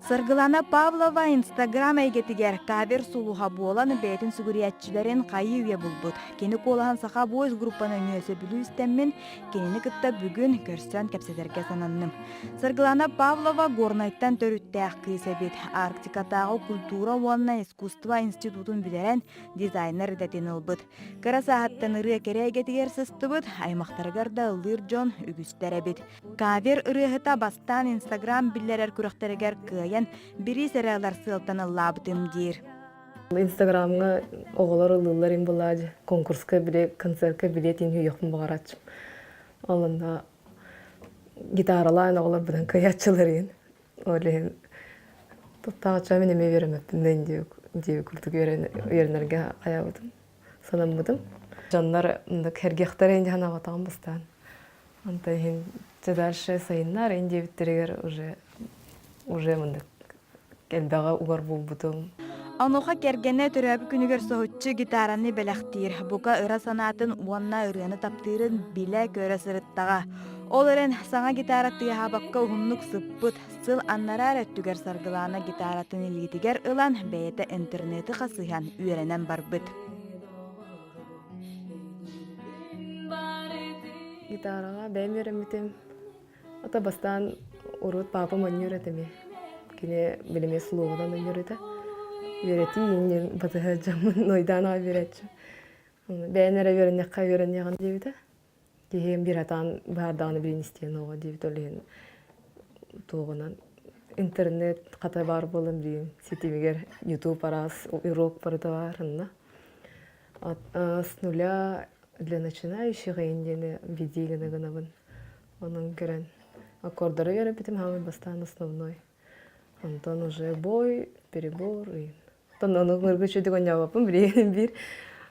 Сыргылана Павлова Инстаграм әйгетігер кавер сулуға болан бәйтін сүгіриятчілерін қайы үйе бұлбұд. Кені колахан сақа бойыз группаны мүйесі білу істеммен, кенені кітті бүгін көрсен кәпседерге сананным. Сыргылана Павлова горнайттан төріттәқ күйсе бет. Арктикатағы культура уанна искусства институтын білерен дизайнер дәтен ұлбыд. Кара сағаттан ұры кере әйгетігер сыстыбыд, аймақтарыгарда ұлыр жон үгістері бет. Кавер ұрығыта бастан Инстаграм білерер күріқтерігер бири сериалар сылтаны лабытым дир. Инстаграмга оголор ылылар имбулады. Конкурска биле, концертка билетин юйокмун багарачым. Алында гитаралайн оголор бидан каячыларын. Олен топтагача мен эме беремеппин дип күлтүк ернерге аябыдым. Санамбыдым. Жаннар мында кергехтер энди хана батаган бустан. Анда ен дальше сайыннар энди биттерегер уже мында келбега угар булбутум. Ануха кергене төрөбү күнүгөр соһутчу гитараны белектир. Бука ыра санатын уанна ырыаны таптырын биле көрө сырыттага. Ол эрен саңа гитара тыахабакка ухумнук сыппыт. Сыл аннарар өттүгер саргылана гитаратын илитигер ылан бэйэте интернети хасыхан үйренен барбыт. Гитарага бэйм өремитим. Ата бастан урут папа маньюретеми. Кine bilime suluğundan öğreti. Öğreti yine batacağım noydan öğretçi. Beğenere öğrenmek öğreneceğim diyordu. Diye bir atan bardan birini isteyen o diyordu öyle. Doğunan internet kata var bulun bir sitemiger YouTube paras, Europe parada var anla. С нуля для начинающих индийные видели на гневен. Он говорит, аккордары öğretim hamı bastan основной. Антон уже бой, перебор. Антон оны көргөчү деген жабапым бир.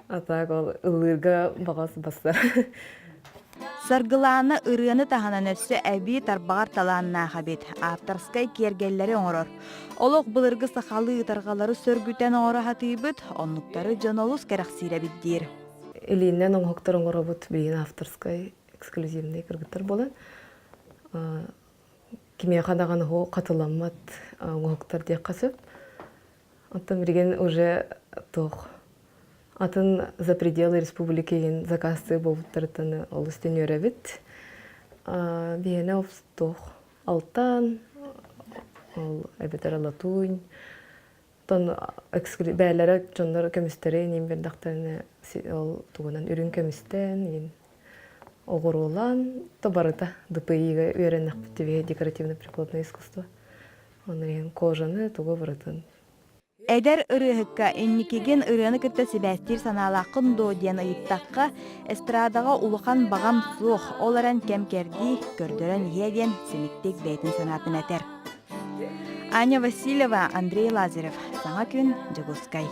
А так ол ылырга багасы басар. Саргыланы ырыаны таханан өссө әби тарбағар таланна хабет. Авторскай кергеллери оңорор. Олық былыргы сақалы ытарғалары сөргүтен оңора хатыйбыт, оннуктары жонолус керақсире биддир. Элинен оңоктор оңоробут бейін авторскай эксклюзивный кыргыттар болан. Кимия қадаған о қатыламат оңоқтар дек қасып. Антон бірген уже тоқ. Атын за пределы республики ен заказцы болуттарытыны ол үстен өребіт. Бейіне офс тоқ. Алтан, ол әбетер алатуын. Тон бәлері жондар көмістері ең бердақтарыны ол туғынан үрін көмістен оғыр olan табарыта ДПИ-ге үйреннақ біттеве декоративно-прикладное искусство. Онырен кожаны туғы бұрытын. Эдер ырыһыкка энникеген ырыаны кытта сибәстир саналақын до ден ыйыттаққа эстрадаға улухан бағам суох оларан кемкерди көрдөрен еден семиттек бәйтін санатын әтер. Аня Васильева, Андрей Лазарев. Саңа күн, Жагускай.